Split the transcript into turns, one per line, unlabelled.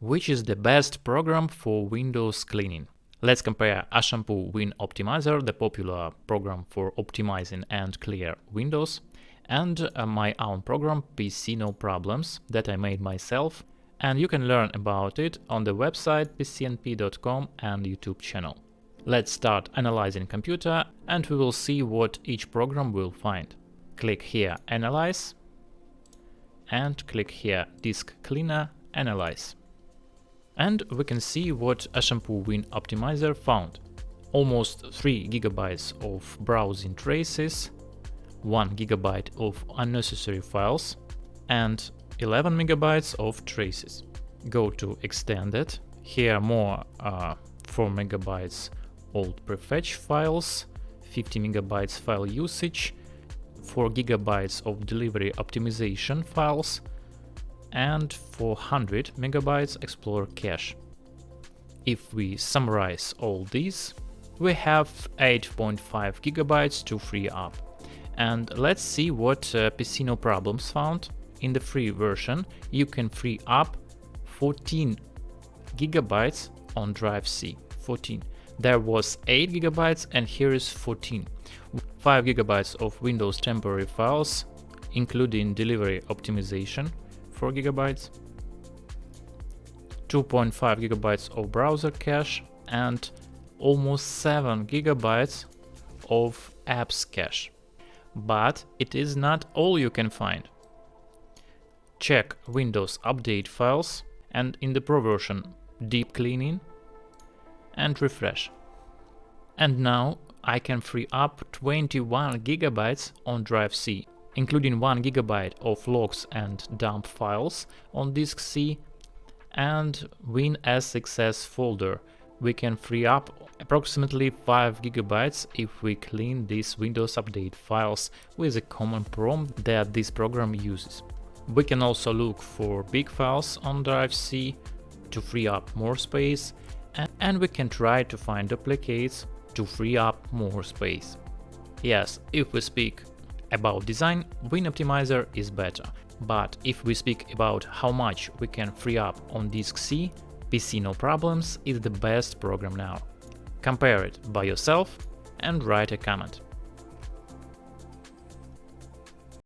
Which is the best program for Windows cleaning? Let's compare Ashampoo WinOptimizer, the popular program for optimizing and clear Windows, and my own program PC No Problems that I made myself, and you can learn about it on the website PCNP.com and YouTube channel. Let's start analyzing computer and we will see what each program will find. Click here Analyze and click here Disk Cleaner Analyze. And we can see what Ashampoo WinOptimizer found. Almost 3 GB of browsing traces, 1 GB of unnecessary files, and 11 MB of traces. Go to Extended. Here more 4 MB old prefetch files, 50 MB file usage, 4 GB of delivery optimization files, and 400 MB Explorer cache. If we summarize all these, we have 8.5 GB to free up. And let's see what PC No Problems found. In the free version, you can free up 14 GB on drive C. 14. There was 8 GB and here is 14. 5 GB of Windows temporary files, including delivery optimization, 4 GB, 2.5 GB of browser cache, and almost 7 GB of apps cache. But it is not all you can find. Check Windows Update files and in the Pro version deep cleaning and refresh. And now I can free up 21 GB on drive C, including 1 GB of logs and dump files on disk C and WinSXS folder. We can free up approximately 5 GB if we clean these Windows Update files with a common prompt that this program uses. We can also look for big files on drive C to free up more space, and we can try to find duplicates to free up more space. Yes, if we speak about design, WinOptimizer is better, but if we speak about how much we can free up on disk C, PC No Problems is the best program now. Compare it by yourself and write a comment.